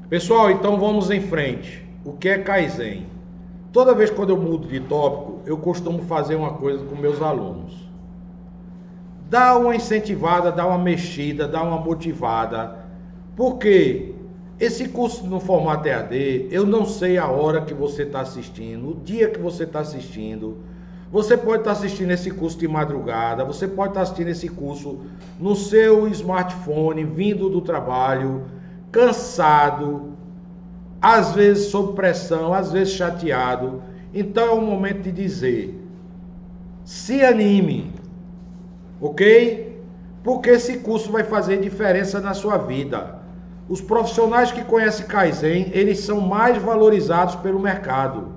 Pessoal, então vamos em frente. O que é Kaizen? Toda vez quando eu mudo de tópico, eu costumo fazer uma coisa com meus alunos. Dá uma incentivada, dá uma mexida, dá uma motivada. Porque esse curso no formato EAD, eu não sei a hora que você está assistindo, o dia que você está assistindo. Você pode estar assistindo esse curso de madrugada, você pode estar assistindo esse curso no seu smartphone, vindo do trabalho, cansado, às vezes sob pressão, às vezes chateado. Então é o momento de dizer, se anime, ok? Porque esse curso vai fazer diferença na sua vida. Os profissionais que conhecem Kaizen, eles são mais valorizados pelo mercado.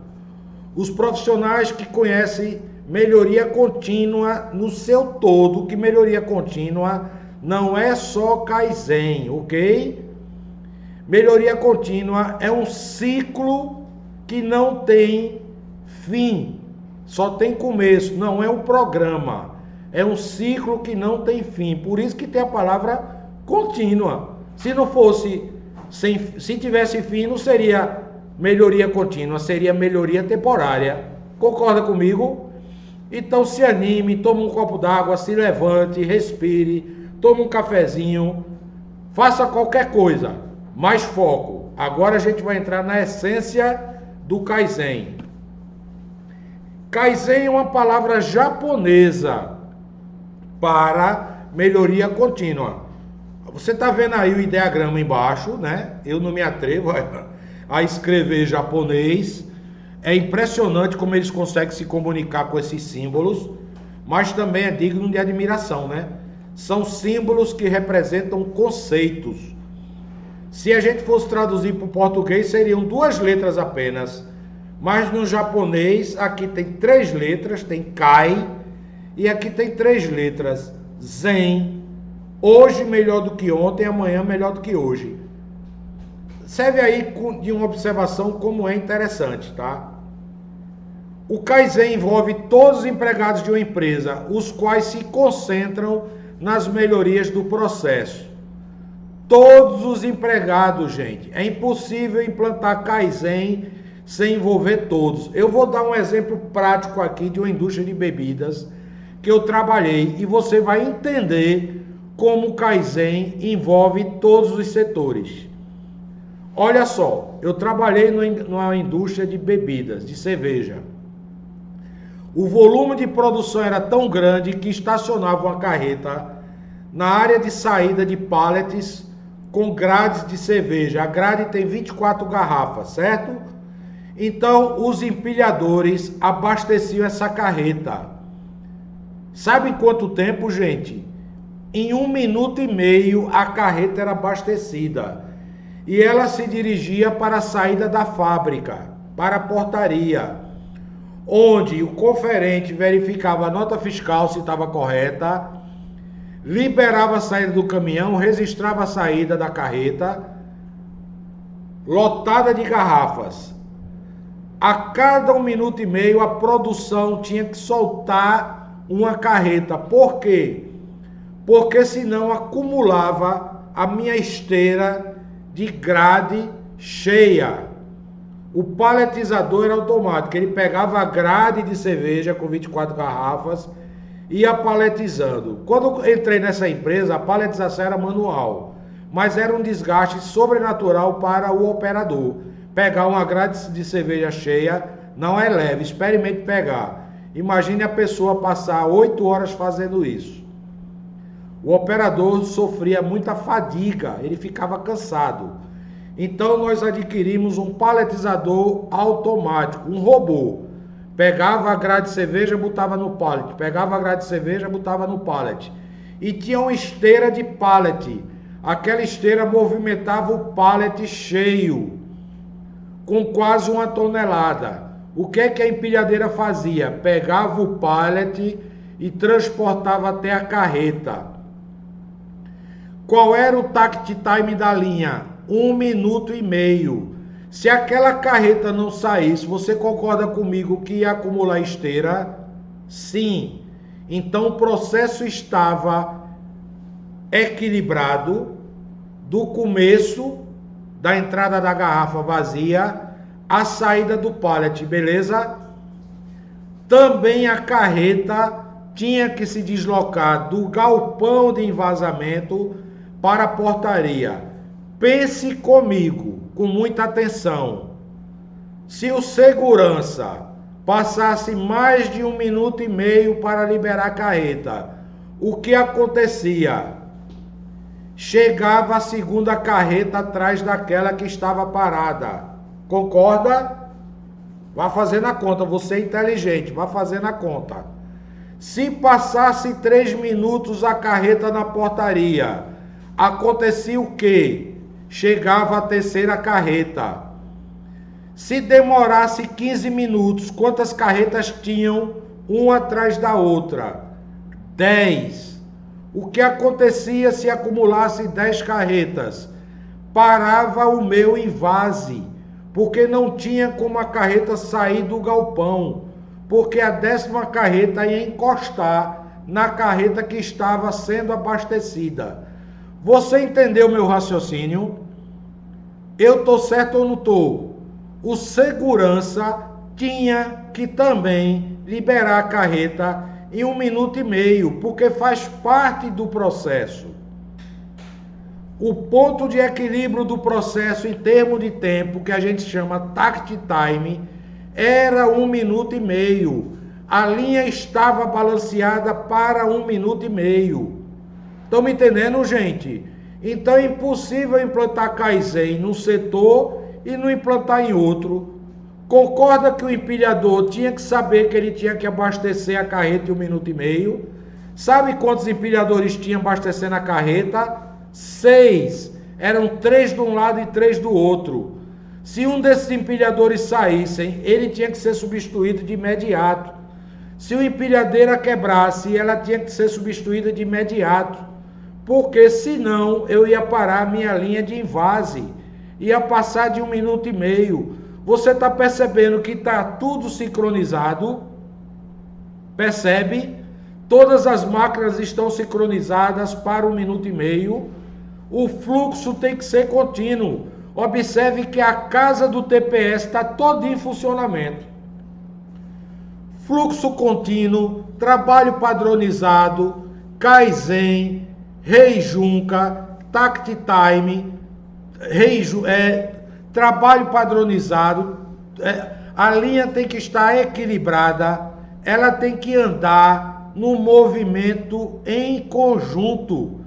Os profissionais que conhecem melhoria contínua no seu todo, que melhoria contínua não é só Kaizen, ok? Melhoria contínua é um ciclo que não tem fim, só tem começo, não é um programa. É um ciclo que não tem fim, por isso que tem a palavra contínua. Se não fosse, se tivesse fim, não seria melhoria contínua, seria melhoria temporária. Concorda comigo? Então se anime, tome um copo d'água, se levante, respire, tome um cafezinho, faça qualquer coisa, mais foco. Agora a gente vai entrar na essência do Kaizen. Kaizen é uma palavra japonesa para melhoria contínua. Você está vendo aí o ideograma embaixo, né? Eu não me atrevo a escrever japonês. É impressionante como eles conseguem se comunicar com esses símbolos, mas também é digno de admiração, né? São símbolos que representam conceitos. Se a gente fosse traduzir para o português, seriam 2 letras apenas. Mas no japonês, aqui tem 3 letras, tem Kai, e aqui tem 3 letras, Zen. Hoje melhor do que ontem, amanhã melhor do que hoje. Serve aí de uma observação como é interessante, tá? O Kaizen envolve todos os empregados de uma empresa, os quais se concentram nas melhorias do processo. Todos os empregados, gente. É impossível implantar Kaizen sem envolver todos. Eu vou dar um exemplo prático aqui de uma indústria de bebidas que eu trabalhei e você vai entender como o Kaizen envolve todos os setores. Olha só, eu trabalhei numa indústria de bebidas, de cerveja. O volume de produção era tão grande que estacionava uma carreta na área de saída de pallets com grades de cerveja. A grade tem 24 garrafas, certo? Então, os empilhadores abasteciam essa carreta. Sabe em quanto tempo, gente? Em 1 minuto e meio a carreta era abastecida e ela se dirigia para a saída da fábrica, para a portaria, onde o conferente verificava a nota fiscal se estava correta, liberava a saída do caminhão, registrava a saída da carreta lotada de garrafas. A cada 1 minuto e meio a produção tinha que soltar uma carreta. Por quê? Porque senão acumulava a minha esteira de grade cheia. O paletizador era automático, ele pegava a grade de cerveja com 24 garrafas e ia paletizando. Quando eu entrei nessa empresa, a paletização era manual, mas era um desgaste sobrenatural para o operador. Pegar uma grade de cerveja cheia não é leve, experimente pegar. Imagine a pessoa passar 8 horas fazendo isso. O operador sofria muita fadiga, ele ficava cansado. Então nós adquirimos um paletizador automático, um robô. Pegava a grade de cerveja, botava no pallet. Pegava a grade de cerveja, botava no pallet. E tinha uma esteira de pallet. Aquela esteira movimentava o pallet cheio, com quase 1 tonelada. O que é que a empilhadeira fazia? Pegava o pallet e transportava até a carreta. Qual era o takt time da linha? 1 minuto e meio. Se aquela carreta não saísse, você concorda comigo que ia acumular esteira? Sim. Então o processo estava equilibrado do começo da entrada da garrafa vazia à saída do pallet, beleza? Também a carreta tinha que se deslocar do galpão de envasamento para a portaria. Pense comigo, com muita atenção. Se o segurança passasse mais de 1 minuto e meio para liberar a carreta, o que acontecia? Chegava a segunda carreta atrás daquela que estava parada. Concorda? Vá fazendo a conta, você é inteligente, vá fazendo a conta. Se passasse 3 minutos a carreta na portaria, acontecia o quê? Chegava a terceira carreta. Se demorasse 15 minutos, quantas carretas tinham uma atrás da outra? 10. O que acontecia se acumulasse 10 carretas? Parava o meu invase, porque não tinha como a carreta sair do galpão, porque a 10ª carreta ia encostar na carreta que estava sendo abastecida. Você entendeu meu raciocínio? Eu estou certo ou não estou? O segurança tinha que também liberar a carreta em 1 minuto e meio, porque faz parte do processo. O ponto de equilíbrio do processo em termos de tempo, que a gente chama takt time, era 1 minuto e meio. A linha estava balanceada para 1 minuto e meio. Estão me entendendo, gente? Então é impossível implantar Kaizen num setor e não implantar em outro. Concorda que o empilhador tinha que saber que ele tinha que abastecer a carreta em 1 minuto e meio? Sabe quantos empilhadores tinha abastecendo a carreta? 6. Eram 3 de um lado e 3 do outro. Se um desses empilhadores saíssem, ele tinha que ser substituído de imediato. Se a empilhadeira quebrasse, ela tinha que ser substituída de imediato. Porque senão eu ia parar a minha linha de invase. Ia passar de 1 minuto e meio. Você está percebendo que está tudo sincronizado? Percebe? Todas as máquinas estão sincronizadas para 1 minuto e meio. O fluxo tem que ser contínuo. Observe que a casa do TPS está toda em funcionamento. Fluxo contínuo, trabalho padronizado, Kaizen, Heijunka, Takt Time, trabalho padronizado. A linha tem que estar equilibrada, ela tem que andar no movimento em conjunto.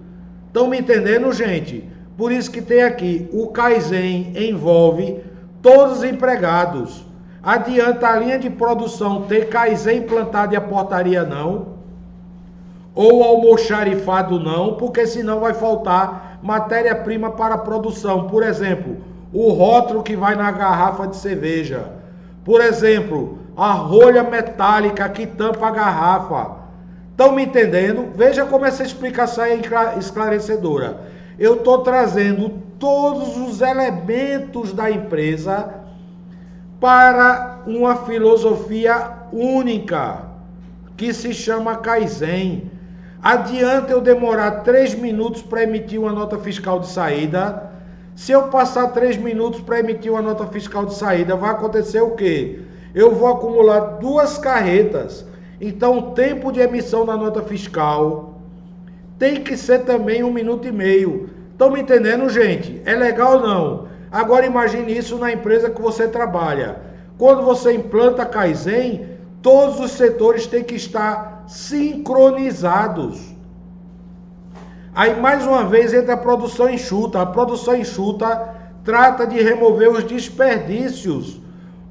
Estão me entendendo, gente? Por isso que tem aqui, o Kaizen envolve todos os empregados. Adianta a linha de produção ter Kaizen implantado e a portaria não? Ou almoxarifado não, porque senão vai faltar matéria-prima para a produção. Por exemplo, o rótulo que vai na garrafa de cerveja. Por exemplo, a rolha metálica que tampa a garrafa. Estão me entendendo? Veja como essa explicação é esclarecedora. Eu estou trazendo todos os elementos da empresa para uma filosofia única, que se chama Kaizen. Adianta eu demorar 3 minutos para emitir uma nota fiscal de saída? Se eu passar 3 minutos para emitir uma nota fiscal de saída, vai acontecer o quê? Eu vou acumular 2 carretas. Então o tempo de emissão da nota fiscal tem que ser também 1 minuto e meio. Estão me entendendo, gente? É legal ou não? Agora imagine isso na empresa que você trabalha. Quando você implanta Kaizen, todos os setores têm que estar sincronizados. Aí mais uma vez entra a produção enxuta. A produção enxuta trata de remover os desperdícios.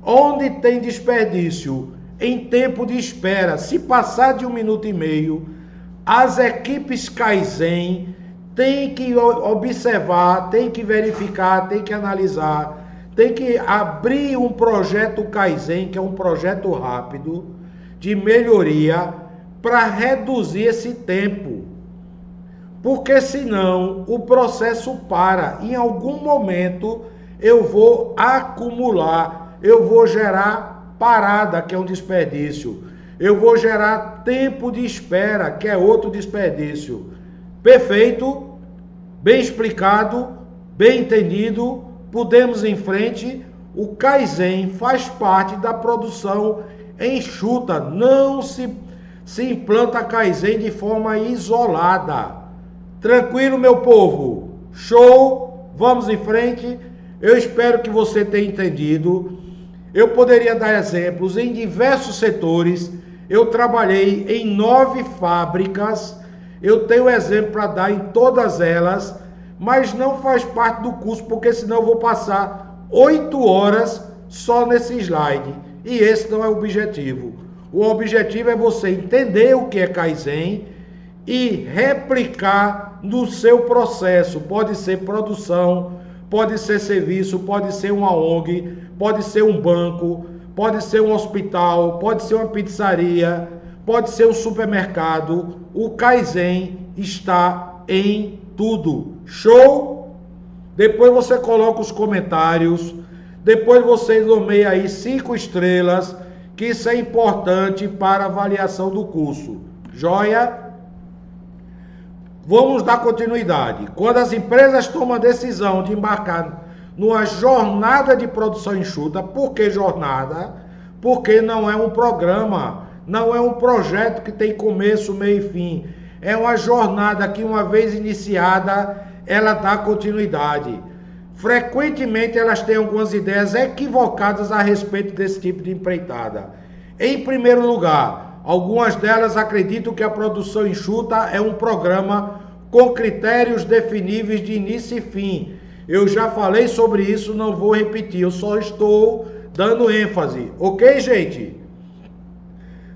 Onde tem desperdício? Em tempo de espera. Se passar de 1 minuto e meio, as equipes Kaizen têm que observar, têm que verificar, têm que analisar, tem que abrir um projeto Kaizen, que é um projeto rápido, de melhoria, para reduzir esse tempo. Porque senão o processo para. Em algum momento eu vou acumular, eu vou gerar parada, que é um desperdício. Eu vou gerar tempo de espera, que é outro desperdício. Perfeito? Bem explicado? Bem entendido? podemos ir em frente. O Kaizen faz parte da produção enxuta, não se implanta Kaizen de forma isolada. Tranquilo, meu povo? Show? Vamos em frente. Eu espero que você tenha entendido. Eu poderia dar exemplos em diversos setores. Eu trabalhei em 9 fábricas. Eu tenho exemplo para dar em todas elas, mas não faz parte do curso, porque senão eu vou passar 8 horas só nesse slide. E esse não é o objetivo. O objetivo é você entender o que é Kaizen e replicar no seu processo. Pode ser produção, pode ser serviço, pode ser uma ONG, pode ser um banco, pode ser um hospital, pode ser uma pizzaria, pode ser um supermercado. O Kaizen está em tudo. Show? Depois você coloca os comentários. Depois você nomeia aí 5 estrelas, que isso é importante para a avaliação do curso. Joia? Vamos dar continuidade. Quando as empresas tomam a decisão de embarcar numa jornada de produção enxuta, por que jornada? Porque não é um programa, não é um projeto que tem começo, meio e fim. É uma jornada que, uma vez iniciada, ela dá continuidade. Frequentemente elas têm algumas ideias equivocadas a respeito desse tipo de empreitada. Em primeiro lugar, algumas delas acreditam que a produção enxuta é um programa com critérios definíveis de início e fim. Eu já falei sobre isso, não vou repetir, eu só estou dando ênfase. Ok, gente?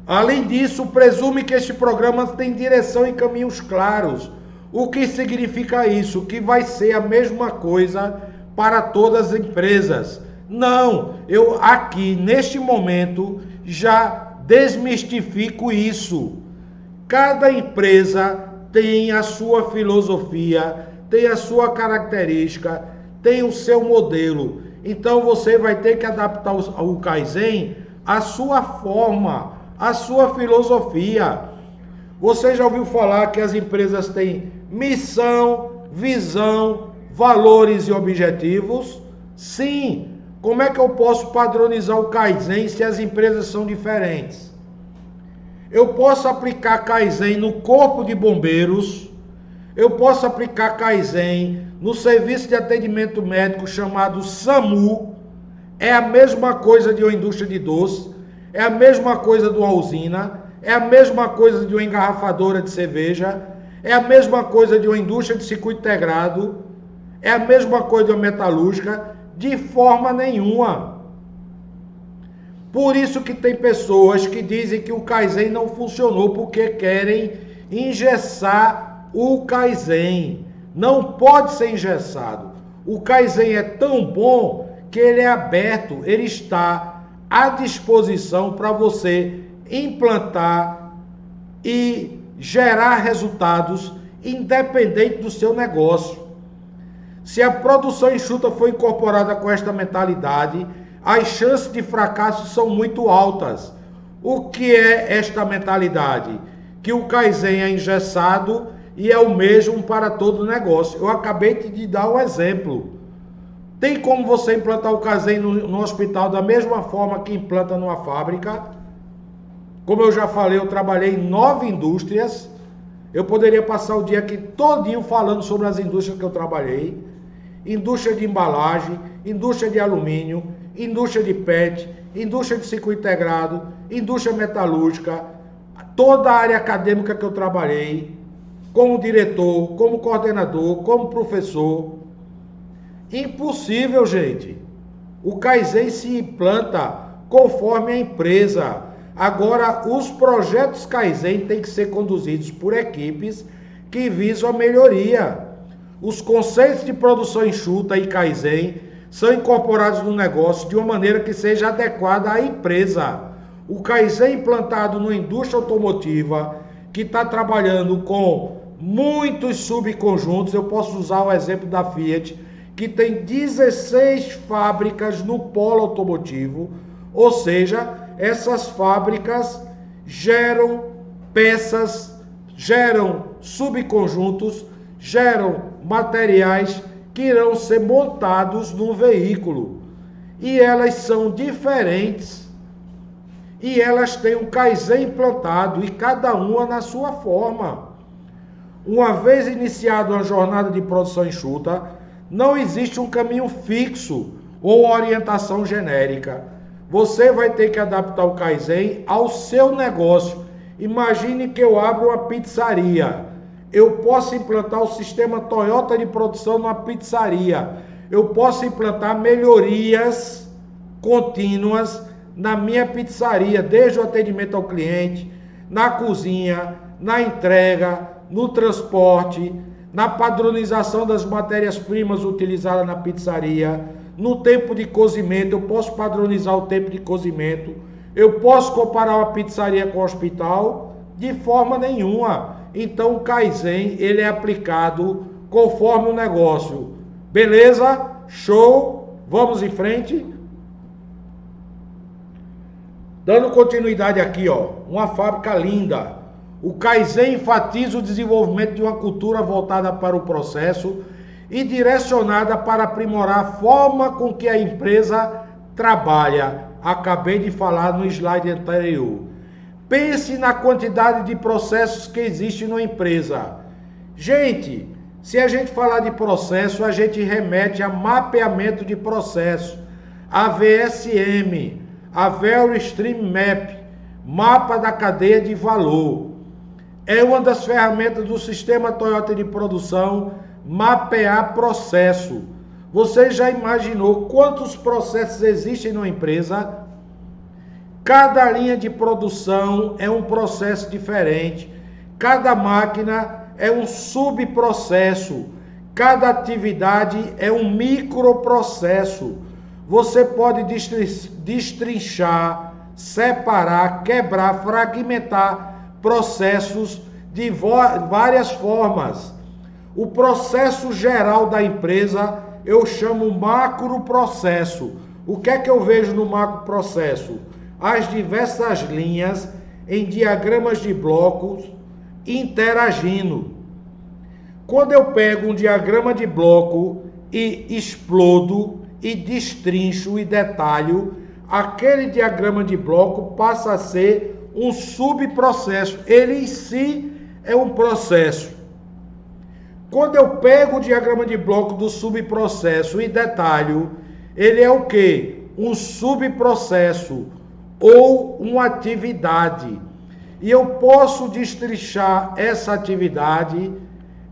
Além disso, presume que este programa tem direção e caminhos claros. O que significa isso? Que vai ser a mesma coisa para todas as empresas. Não, eu aqui, neste momento, já desmistifico isso. Cada empresa tem a sua filosofia, tem a sua característica, tem o seu modelo. Então você vai ter que adaptar o Kaizen à sua forma, à sua filosofia. Você já ouviu falar que as empresas têm missão, visão, valores e objetivos? Sim. Como é que eu posso padronizar o Kaizen se as empresas são diferentes? Eu posso aplicar Kaizen no corpo de bombeiros, eu posso aplicar Kaizen no serviço de atendimento médico chamado SAMU, é a mesma coisa de uma indústria de doce, é a mesma coisa de uma usina, é a mesma coisa de uma engarrafadora de cerveja, é a mesma coisa de uma indústria de circuito integrado, é a mesma coisa de uma metalúrgica, de forma nenhuma. Por isso que tem pessoas que dizem que o Kaizen não funcionou, porque querem engessar o Kaizen. Não pode ser engessado. O Kaizen é tão bom que ele é aberto, ele está à disposição para você implantar e gerar resultados independente do seu negócio. Se a produção enxuta for incorporada com esta mentalidade, as chances de fracasso são muito altas. O que é esta mentalidade? Que o Kaizen é engessado e é o mesmo para todo negócio. Eu acabei de dar um exemplo. Tem como você implantar o Kaizen no hospital da mesma forma que implanta numa fábrica? Como eu já falei, eu trabalhei em 9 indústrias. Eu poderia passar o dia aqui todinho falando sobre as indústrias que eu trabalhei. Indústria de embalagem, indústria de alumínio, indústria de PET, indústria de circuito integrado, indústria metalúrgica, toda a área acadêmica que eu trabalhei, como diretor, como coordenador, como professor. Impossível, gente. O Kaizen se implanta conforme a empresa. Agora, os projetos Kaizen têm que ser conduzidos por equipes que visam a melhoria. Os conceitos de produção enxuta e Kaizen são incorporados no negócio de uma maneira que seja adequada à empresa. O Kaizen implantado na indústria automotiva, que está trabalhando com muitos subconjuntos, eu posso usar o exemplo da Fiat, que tem 16 fábricas no polo automotivo, ou seja, essas fábricas geram peças, geram subconjuntos, geram materiais que irão ser montados no veículo. E elas são diferentes. E elas têm um Kaizen implantado, e cada uma na sua forma. Uma vez iniciada uma jornada de produção enxuta, não existe um caminho fixo ou orientação genérica. Você vai ter que adaptar o Kaizen ao seu negócio. Imagine que eu abro uma pizzaria. Eu posso implantar o sistema Toyota de produção numa pizzaria. Eu posso implantar melhorias contínuas na minha pizzaria, desde o atendimento ao cliente, na cozinha, na entrega, no transporte, na padronização das matérias-primas utilizadas na pizzaria, no tempo de cozimento. Eu posso padronizar o tempo de cozimento. Eu posso comparar uma pizzaria com um hospital? De forma nenhuma. Então o Kaizen, ele é aplicado conforme o negócio. Beleza? Show? Vamos em frente? Dando continuidade aqui, ó, uma fábrica linda. O Kaizen enfatiza o desenvolvimento de uma cultura voltada para o processo e direcionada para aprimorar a forma com que a empresa trabalha. Acabei de falar no slide anterior. Pense na quantidade de processos que existem numa empresa. Gente, se a gente falar de processo, a gente remete a mapeamento de processo, a VSM, a Value Stream Map, mapa da cadeia de valor. É uma das ferramentas do sistema Toyota de produção, mapear processo. Você já imaginou quantos processos existem numa empresa? Cada linha de produção é um processo diferente. Cada máquina é um subprocesso. Cada atividade é um microprocesso. Você pode destrinchar, separar, quebrar, fragmentar processos de várias formas. O processo geral da empresa eu chamo macro processo. O que é que eu vejo no macro processo? As diversas linhas em diagramas de blocos interagindo. Quando eu pego um diagrama de bloco e explodo e destrincho e detalho, aquele diagrama de bloco passa a ser um subprocesso. Ele em si é um processo. Quando eu pego o diagrama de bloco do subprocesso e detalho, ele é o quê? Um subprocesso ou uma atividade. E eu posso destrinchar essa atividade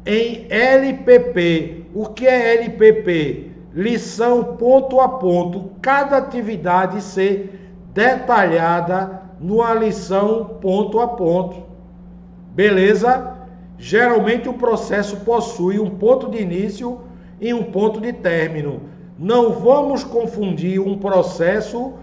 em LPP. O que é LPP? Lição ponto a ponto. Cada atividade ser detalhada numa lição ponto a ponto. Beleza? Geralmente o processo possui um ponto de início e um ponto de término. Não vamos confundir um processo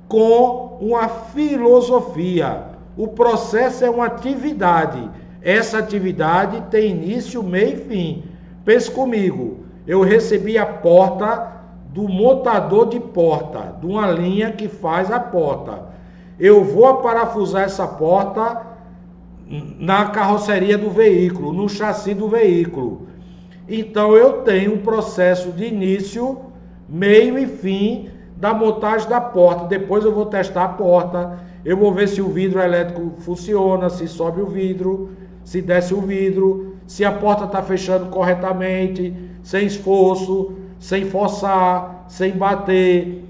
com uma filosofia. O processo é uma atividade. Essa atividade tem início, meio e fim. Pense comigo. Eu recebi a porta do montador de porta, de uma linha que faz a porta. Eu vou parafusar essa porta na carroceria do veículo, no chassi do veículo. Então eu tenho um processo de início, meio e fim da montagem da porta. Depois eu vou testar a porta, eu vou ver se o vidro elétrico funciona, se sobe o vidro, se desce o vidro, se a porta está fechando corretamente, sem esforço, sem forçar, sem bater.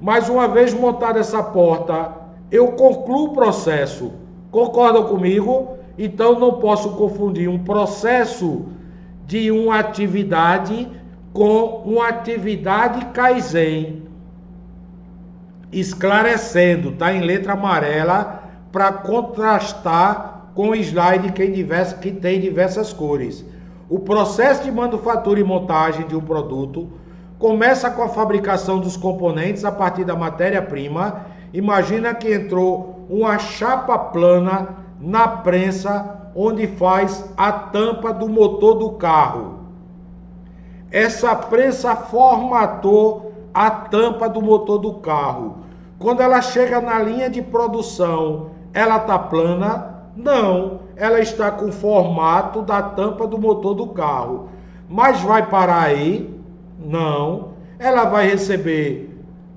Mas uma vez montada essa porta, eu concluo o processo. Concordam comigo? Então não posso confundir um processo de uma atividade com uma atividade Kaizen. Esclarecendo, tá em letra amarela para contrastar com o slide que tem diversas cores. O processo de manufatura e montagem de um produto começa com a fabricação dos componentes a partir da matéria-prima. Imagina que entrou uma chapa plana na prensa onde faz a tampa do motor do carro. Essa prensa formatou a tampa do motor do carro. Quando ela chega na linha de produção, ela está plana? Não, ela está com o formato da tampa do motor do carro. Mas vai parar aí? Não. Ela vai receber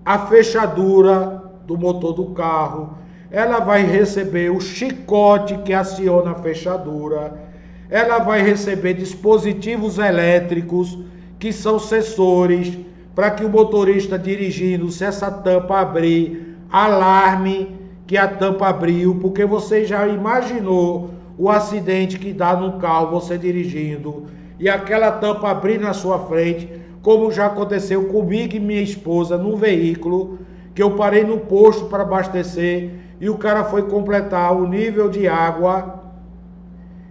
a fechadura do motor do carro, ela vai receber o chicote que aciona a fechadura, ela vai receber dispositivos elétricos que são sensores para que o motorista dirigindo, se essa tampa abrir, alarme que a tampa abriu, porque você já imaginou o acidente que dá no carro, você dirigindo, e aquela tampa abrir na sua frente, como já aconteceu comigo e minha esposa num veículo, que eu parei no posto para abastecer, e o cara foi completar o nível de água,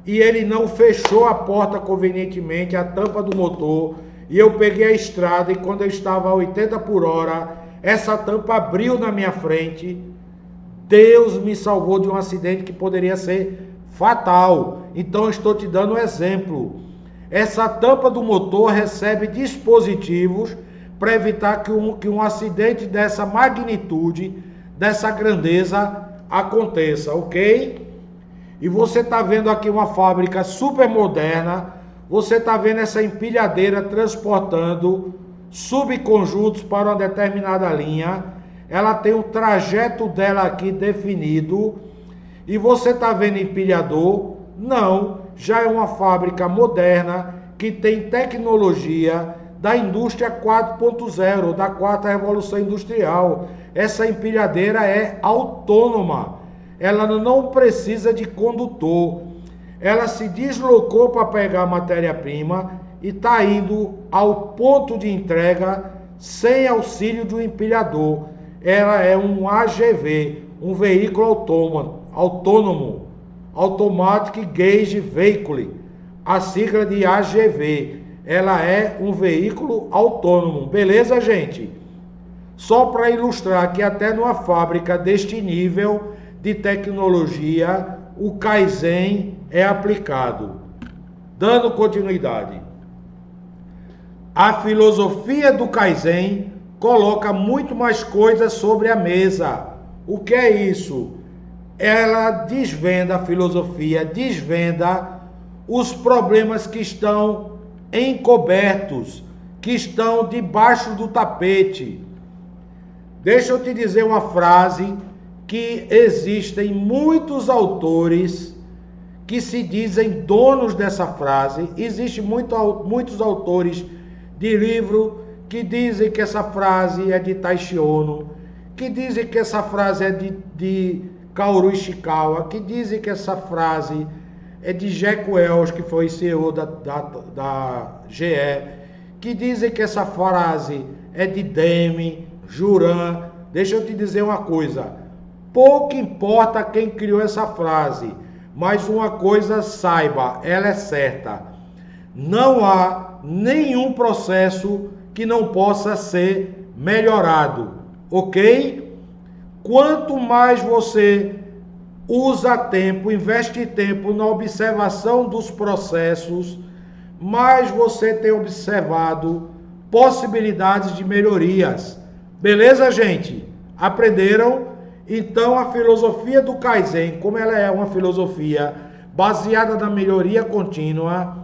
e ele não fechou a porta convenientemente, a tampa do motor, e eu peguei a estrada, e quando eu estava a 80 por hora, essa tampa abriu na minha frente. Deus me salvou de um acidente que poderia ser fatal. Então eu estou te dando um exemplo. Essa tampa do motor recebe dispositivos para evitar que um acidente dessa magnitude, dessa grandeza, aconteça, ok? E você está vendo aqui uma fábrica super moderna, você está vendo essa empilhadeira transportando subconjuntos para uma determinada linha, ela tem o trajeto dela aqui definido, e você está vendo empilhador? Não, já é uma fábrica moderna que tem tecnologia da indústria 4.0, da quarta revolução industrial. Essa empilhadeira é autônoma, ela não precisa de condutor, ela se deslocou para pegar a matéria-prima e está indo ao ponto de entrega sem auxílio de um empilhador. Ela é um AGV, um veículo autônomo, Automatic Gauge Vehicle, a sigla de AGV. Ela é um veículo autônomo, beleza, gente? Só para ilustrar que até numa fábrica deste nível de tecnologia, o Kaizen é aplicado. Dando continuidade. A filosofia do Kaizen coloca muito mais coisas sobre a mesa. O que é isso? Ela desvenda, a filosofia desvenda os problemas que estão encobertos, que estão debaixo do tapete. Deixa eu te dizer uma frase que existem muitos autores que se dizem donos dessa frase. Existem muitos autores de livro que dizem que essa frase é de Taishi Ono, que dizem que essa frase é de Kaoru Ishikawa, que dizem que essa frase é de Jack Welch, que foi CEO da GE, que dizem que essa frase é de Demi, Juran. Deixa eu te dizer uma coisa, pouco importa quem criou essa frase, mas uma coisa saiba, ela é certa. Não há nenhum processo que não possa ser melhorado, ok? Quanto mais você usa tempo, investe tempo na observação dos processos, mais você tem observado possibilidades de melhorias. Beleza, gente? Aprenderam? Então a filosofia do Kaizen, como ela é uma filosofia baseada na melhoria contínua,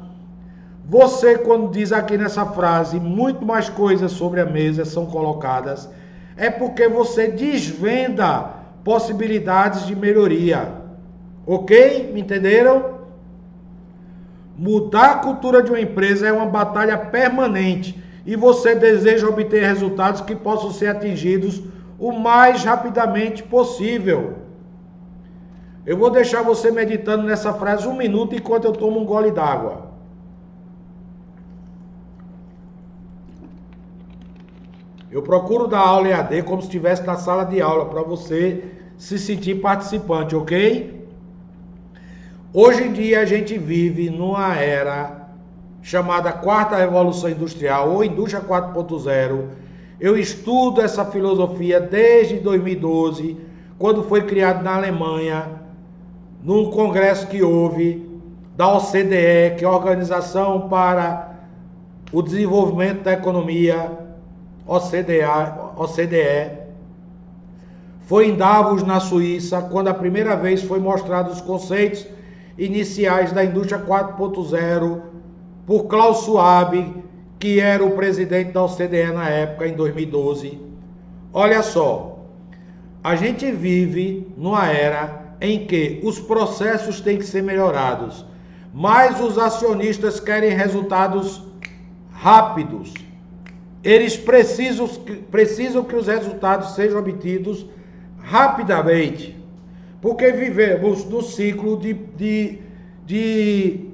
você, quando diz aqui nessa frase, muito mais coisas sobre a mesa são colocadas, é porque você desvenda possibilidades de melhoria. Ok? Me entenderam? Mudar a cultura de uma empresa é uma batalha permanente e você deseja obter resultados que possam ser atingidos o mais rapidamente possível. Eu vou deixar você meditando nessa frase 1 minuto enquanto eu tomo um gole d'água. Eu procuro dar aula EAD como se estivesse na sala de aula, para você se sentir participante, ok? Hoje em dia a gente vive numa era chamada Quarta Revolução Industrial ou Indústria 4.0. Eu estudo essa filosofia desde 2012, quando foi criado na Alemanha, num congresso que houve da OCDE, que é a Organização para o Desenvolvimento da Economia, OCDE, foi em Davos, na Suíça, quando a primeira vez foi mostrado os conceitos iniciais da indústria 4.0 por Klaus Schwab, que era o presidente da OCDE na época, em 2012. Olha só, a gente vive numa era em que os processos têm que ser melhorados, mas os acionistas querem resultados rápidos. Eles precisam que os resultados sejam obtidos rapidamente, porque vivemos num ciclo de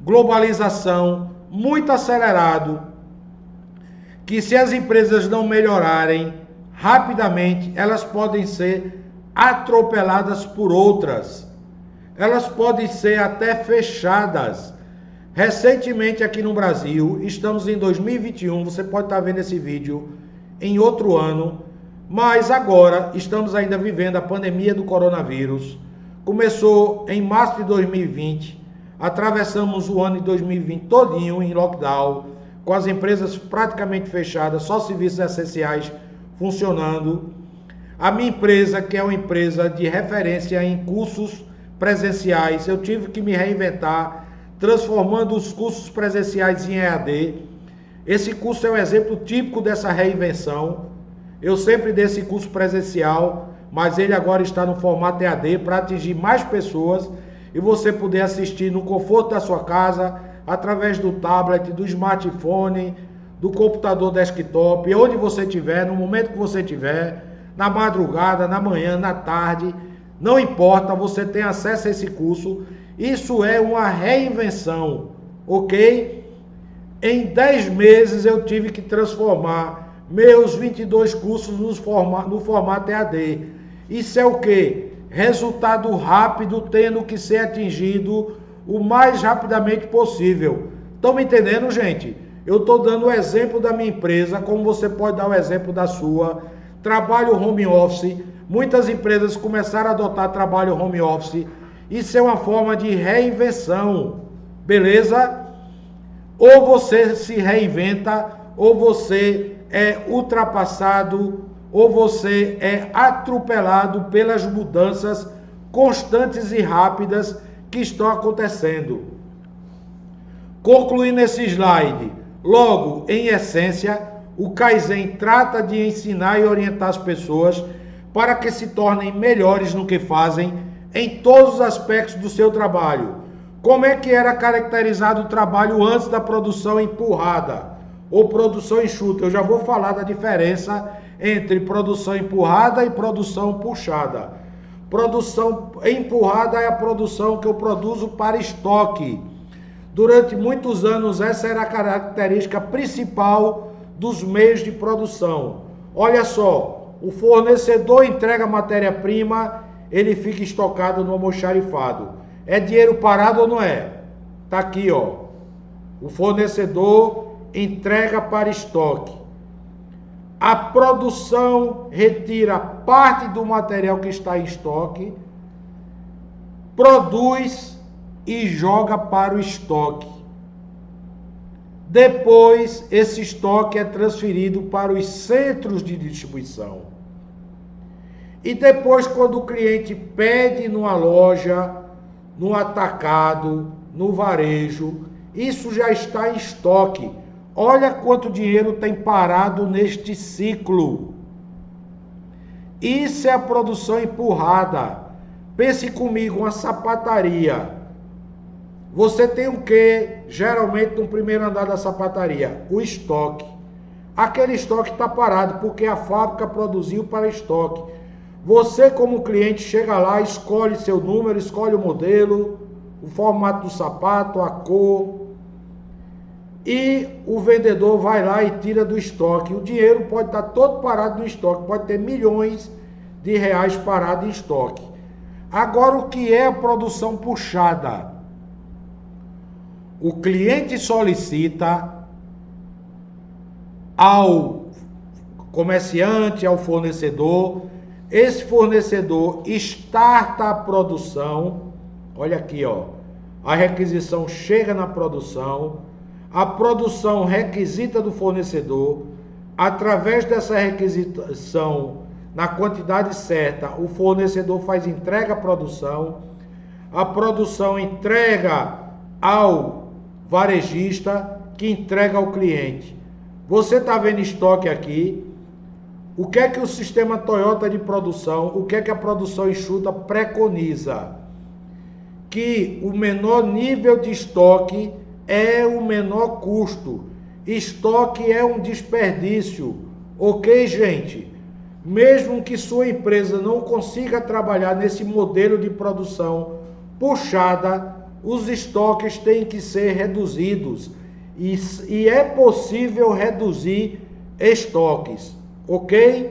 globalização muito acelerado, que se as empresas não melhorarem rapidamente, elas podem ser atropeladas por outras. Elas podem ser até fechadas. Recentemente aqui no Brasil, estamos em 2021, você pode estar vendo esse vídeo em outro ano, mas agora estamos ainda vivendo a pandemia do coronavírus. Começou em março de 2020, atravessamos o ano de 2020 todinho em lockdown, com as empresas praticamente fechadas, só serviços essenciais funcionando. A minha empresa, que é uma empresa de referência em cursos presenciais, eu tive que me reinventar, transformando os cursos presenciais em EAD. Esse curso é um exemplo típico dessa reinvenção. Eu sempre dei esse curso presencial, mas ele agora está no formato EAD para atingir mais pessoas e você poder assistir no conforto da sua casa, através do tablet, do smartphone, do computador desktop, onde você estiver, no momento que você estiver, na madrugada, na manhã, na tarde, não importa, você tem acesso a esse curso. Isso é uma reinvenção, ok? Em 10 meses eu tive que transformar meus 22 cursos no formato EAD. Isso é o quê? Resultado rápido, tendo que ser atingido o mais rapidamente possível. Estão me entendendo, gente? Eu estou dando o exemplo da minha empresa, como você pode dar o exemplo da sua. Trabalho home office. Muitas empresas começaram a adotar trabalho home office. Isso é uma forma de reinvenção, beleza? Ou você se reinventa, ou você é ultrapassado, ou você é atropelado pelas mudanças constantes e rápidas que estão acontecendo. Concluindo esse slide, logo, em essência, o Kaizen trata de ensinar e orientar as pessoas para que se tornem melhores no que fazem em todos os aspectos do seu trabalho. Como é que era caracterizado o trabalho antes da produção empurrada ou produção enxuta? Eu já vou falar da diferença entre produção empurrada e produção puxada. Produção empurrada é a produção que eu produzo para estoque. Durante muitos anos essa era a característica principal dos meios de produção. Olha só, o fornecedor entrega a matéria-prima, ele fica estocado no almoxarifado. É dinheiro parado ou não é? Tá aqui, ó. O fornecedor entrega para estoque. A produção retira parte do material que está em estoque, produz e joga para o estoque. Depois, esse estoque é transferido para os centros de distribuição. E depois, quando o cliente pede numa loja, no atacado, no varejo, isso já está em estoque. Olha quanto dinheiro tem parado neste ciclo. Isso é a produção empurrada. Pense comigo, uma sapataria. Você tem o que geralmente no primeiro andar da sapataria? O estoque. Aquele estoque está parado porque a fábrica produziu para estoque. Você, como cliente, chega lá, escolhe seu número, escolhe o modelo, o formato do sapato, a cor, e o vendedor vai lá e tira do estoque. O dinheiro pode estar todo parado no estoque, pode ter milhões de reais parado em estoque. Agora, o que é a produção puxada? O cliente solicita ao comerciante, ao fornecedor, esse fornecedor starta a produção. Olha aqui, ó. A requisição chega na produção, a produção requisita do fornecedor, através dessa requisição, na quantidade certa, o fornecedor faz entrega à produção, a produção entrega ao varejista, que entrega ao cliente. Você está vendo estoque aqui. O que é que o sistema Toyota de produção, o que é que a produção enxuta preconiza? Que o menor nível de estoque é o menor custo. Estoque é um desperdício. Ok, gente? Mesmo que sua empresa não consiga trabalhar nesse modelo de produção puxada, os estoques têm que ser reduzidos. E é possível reduzir estoques. Ok?